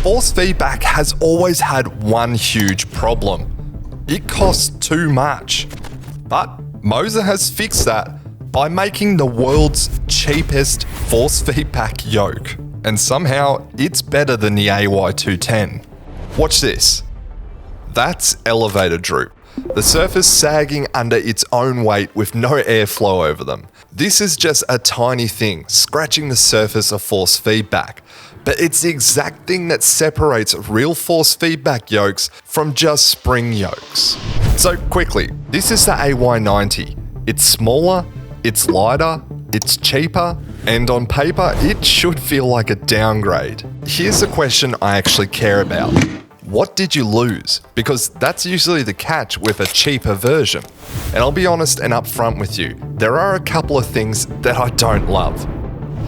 Force feedback has always had one huge problem. It costs too much. But MOZA has fixed that by making the world's cheapest force feedback yoke. And somehow it's better than the AY210. Watch this. That's elevator droop. The surface sagging under its own weight with no airflow over them. This is just a tiny thing, scratching the surface of force feedback. But it's the exact thing that separates real force feedback yokes from just spring yokes. So quickly, this is the AY90. It's smaller, it's lighter, it's cheaper, and on paper, it should feel like a downgrade. Here's the question I actually care about. What did you lose? Because that's usually the catch with a cheaper version. And I'll be honest and upfront with you, there are a couple of things that I don't love.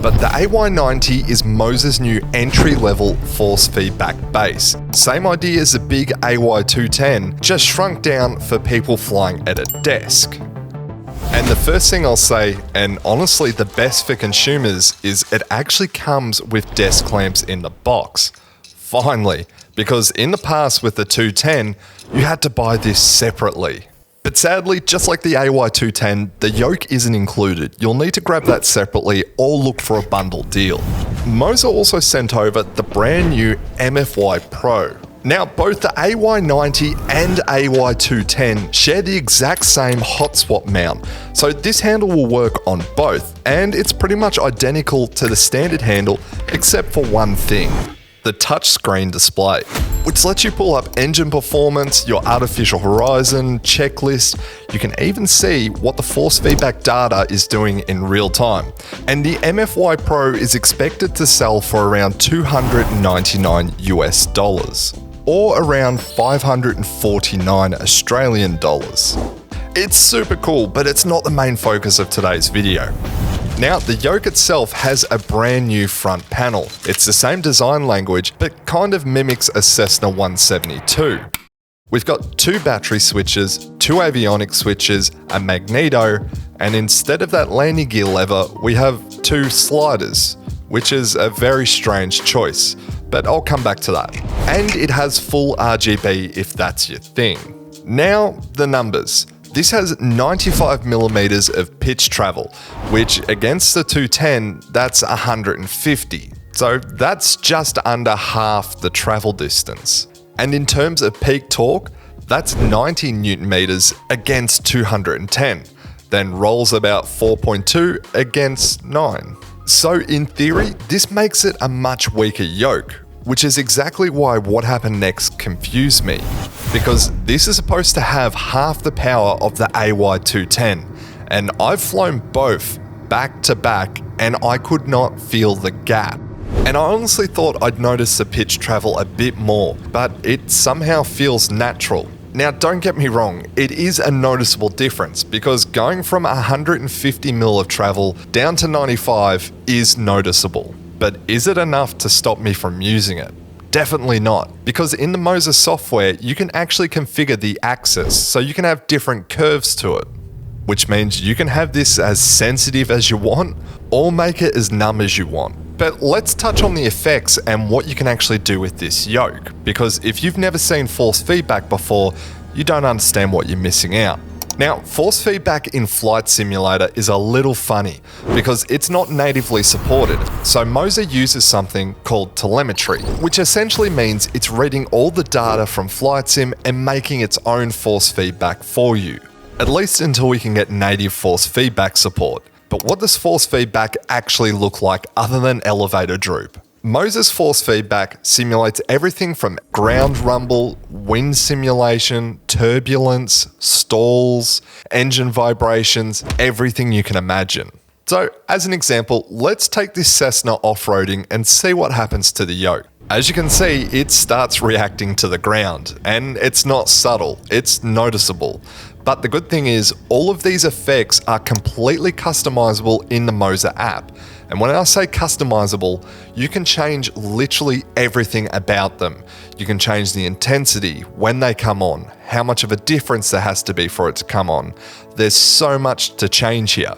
But the AY90 is MOZA's new entry-level force feedback base. Same idea as the big AY210, just shrunk down for people flying at a desk. And the first thing I'll say, and honestly the best for consumers, is it actually comes with desk clamps in the box. Finally, because in the past with the 210, you had to buy this separately. But sadly, just like the AY210, the yoke isn't included. You'll need to grab that separately or look for a bundle deal. MOZA also sent over the brand new MFY Pro. Now, both the AY90 and AY210 share the exact same hot swap mount, so this handle will work on both, and it's pretty much identical to the standard handle except for one thing. The touchscreen display, which lets you pull up engine performance, your artificial horizon, checklist. You can even see what the force feedback data is doing in real time. And the MFY Pro is expected to sell for around $299 US, or around 549 Australian dollars. It's super cool, but it's not the main focus of today's video. Now, the yoke itself has a brand new front panel. It's the same design language, but kind of mimics a Cessna 172. We've got 2 battery switches, 2 avionics switches, a magneto, and instead of that landing gear lever, we have 2 sliders, which is a very strange choice, but I'll come back to that. And it has full RGB if that's your thing. Now, the numbers. This has 95 millimeters of pitch travel, which against the 210, that's 150. So that's just under half the travel distance. And in terms of peak torque, that's 90 newton meters against 210, then rolls about 4.2 against 9. So in theory, this makes it a much weaker yoke, which is exactly why what happened next confused me, because this is supposed to have half the power of the AY210, and I've flown both back to back and I could not feel the gap. And I honestly thought I'd notice the pitch travel a bit more, but it somehow feels natural. Now don't get me wrong, it is a noticeable difference because going from 150 mil of travel down to 95 is noticeable. But is it enough to stop me from using it? Definitely not, because in the MOZA software, you can actually configure the axis so you can have different curves to it, which means you can have this as sensitive as you want or make it as numb as you want. But let's touch on the effects and what you can actually do with this yoke, because if you've never seen force feedback before, you don't understand what you're missing out. Now, force feedback in Flight Simulator is a little funny because it's not natively supported. So MOZA uses something called telemetry, which essentially means it's reading all the data from Flight Sim and making its own force feedback for you, at least until we can get native force feedback support. But what does force feedback actually look like other than elevator droop? MOZA's force feedback simulates everything from ground rumble, wind simulation, turbulence, stalls, engine vibrations, everything you can imagine. So, as an example, let's take this Cessna off-roading and see what happens to the yoke. As you can see, it starts reacting to the ground, and it's not subtle, it's noticeable. But the good thing is, all of these effects are completely customizable in the MOZA app. And when I say customizable, you can change literally everything about them. You can change the intensity, when they come on, how much of a difference there has to be for it to come on. There's so much to change here.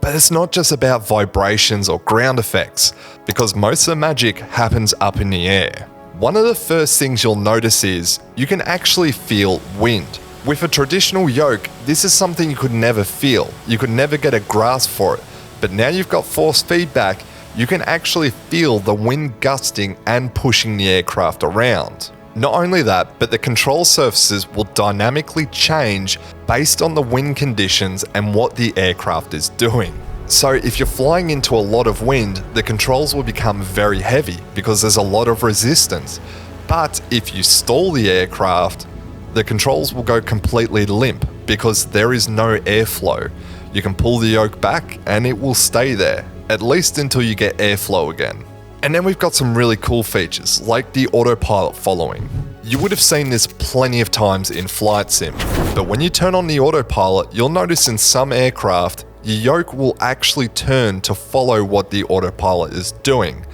But it's not just about vibrations or ground effects, because most of the magic happens up in the air. One of the first things you'll notice is you can actually feel wind. With a traditional yoke, this is something you could never feel. You could never get a grasp for it. But now you've got force feedback, you can actually feel the wind gusting and pushing the aircraft around. Not only that, but the control surfaces will dynamically change based on the wind conditions and what the aircraft is doing. So if you're flying into a lot of wind, the controls will become very heavy because there's a lot of resistance. But if you stall the aircraft, the controls will go completely limp because there is no airflow. You can pull the yoke back and it will stay there, at least until you get airflow again. And then we've got some really cool features, like the autopilot following. You would have seen this plenty of times in flight sim, but when you turn on the autopilot, you'll notice in some aircraft, your yoke will actually turn to follow what the autopilot is doing.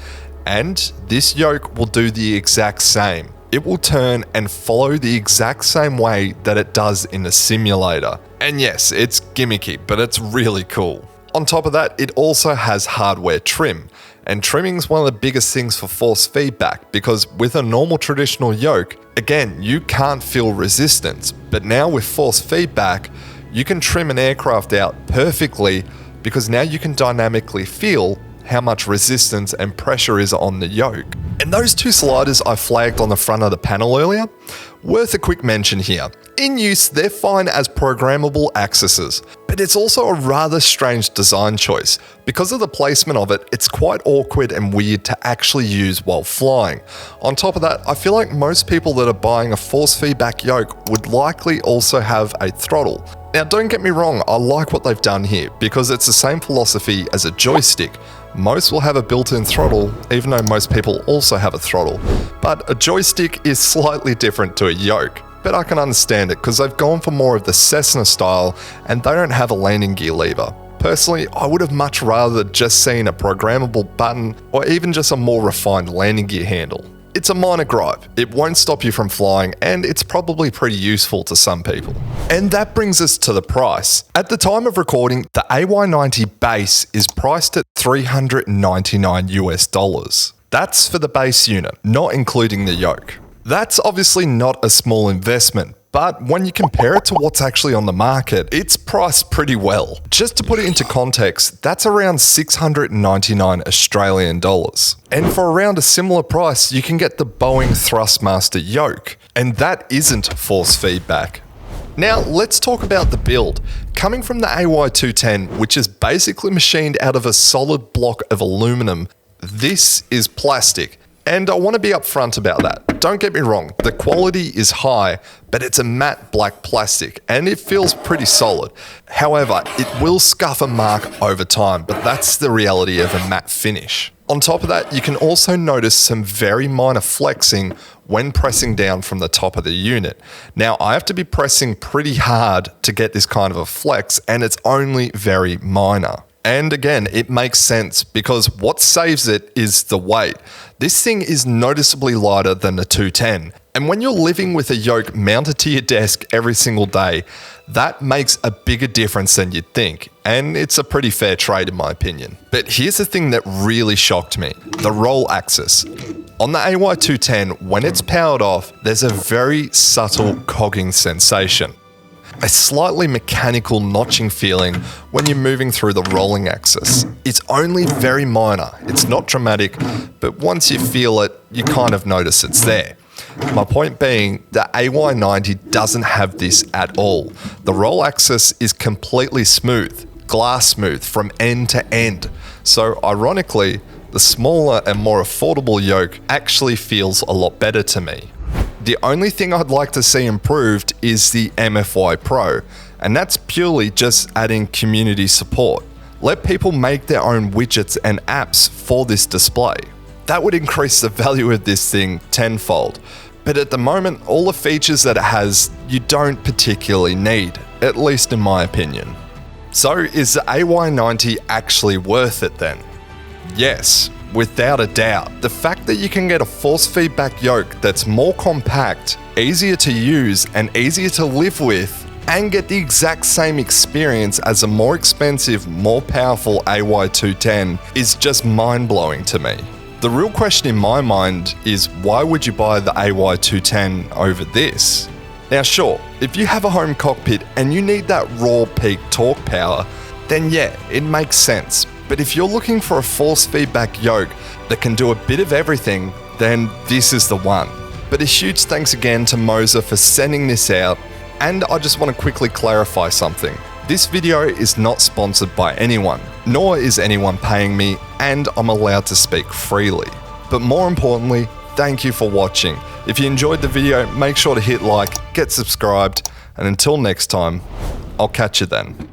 And this yoke will do the exact same. It will turn and follow the exact same way that it does in the simulator. And yes, it's gimmicky, but it's really cool. On top of that, it also has hardware trim. And trimming is one of the biggest things for force feedback because with a normal traditional yoke, again, you can't feel resistance. But now with force feedback, you can trim an aircraft out perfectly because now you can dynamically feel how much resistance and pressure is on the yoke. And those two sliders I flagged on the front of the panel earlier, worth a quick mention here. In use, they're fine as programmable axes, but it's also a rather strange design choice. Because of the placement of it, it's quite awkward and weird to actually use while flying. On top of that, I feel like most people that are buying a force feedback yoke would likely also have a throttle. Now don't get me wrong, I like what they've done here because it's the same philosophy as a joystick. Most will have a built-in throttle, even though most people also have a throttle. But a joystick is slightly different to a yoke. But I can understand it because they've gone for more of the Cessna style and they don't have a landing gear lever. Personally, I would have much rather just seen a programmable button or even just a more refined landing gear handle. It's a minor gripe, it won't stop you from flying, and it's probably pretty useful to some people. And that brings us to the price. At the time of recording, the AY90 base is priced at $399 US. That's for the base unit, not including the yoke. That's obviously not a small investment, but when you compare it to what's actually on the market, it's priced pretty well. Just to put it into context, that's around 699 Australian dollars. And for around a similar price, you can get the Boeing Thrustmaster yoke, and that isn't force feedback. Now, let's talk about the build. Coming from the AY210, which is basically machined out of a solid block of aluminum, this is plastic. And I want to be upfront about that. Don't get me wrong, the quality is high, but it's a matte black plastic and it feels pretty solid. However, it will scuff a mark over time, but that's the reality of a matte finish. On top of that, you can also notice some very minor flexing when pressing down from the top of the unit. Now, I have to be pressing pretty hard to get this kind of a flex, and it's only very minor. And again, it makes sense because what saves it is the weight. This thing is noticeably lighter than the 210. And when you're living with a yoke mounted to your desk every single day, that makes a bigger difference than you'd think. And it's a pretty fair trade in my opinion. But here's the thing that really shocked me, the roll axis. On the AY210, when it's powered off, there's a very subtle cogging sensation. A slightly mechanical notching feeling when you're moving through the rolling axis. It's only very minor, it's not dramatic, but once you feel it, you kind of notice it's there. My point being, the AY90 doesn't have this at all. The roll axis is completely smooth, glass smooth from end to end. So ironically, the smaller and more affordable yoke actually feels a lot better to me. The only thing I'd like to see improved is the MFY Pro, and that's purely just adding community support. Let people make their own widgets and apps for this display. That would increase the value of this thing tenfold. But at the moment, all the features that it has, you don't particularly need, at least in my opinion. So is the AY90 actually worth it then? Yes. Without a doubt, the fact that you can get a force feedback yoke that's more compact, easier to use and easier to live with, and get the exact same experience as a more expensive, more powerful AY210 is just mind-blowing to me. The real question in my mind is, why would you buy the AY210 over this? Now sure, if you have a home cockpit and you need that raw peak torque power, then yeah, it makes sense. But if you're looking for a force feedback yoke that can do a bit of everything, then this is the one. But a huge thanks again to MOZA for sending this out, and I just want to quickly clarify something. This video is not sponsored by anyone, nor is anyone paying me, and I'm allowed to speak freely. But more importantly, thank you for watching. If you enjoyed the video, make sure to hit like, get subscribed, and until next time, I'll catch you then.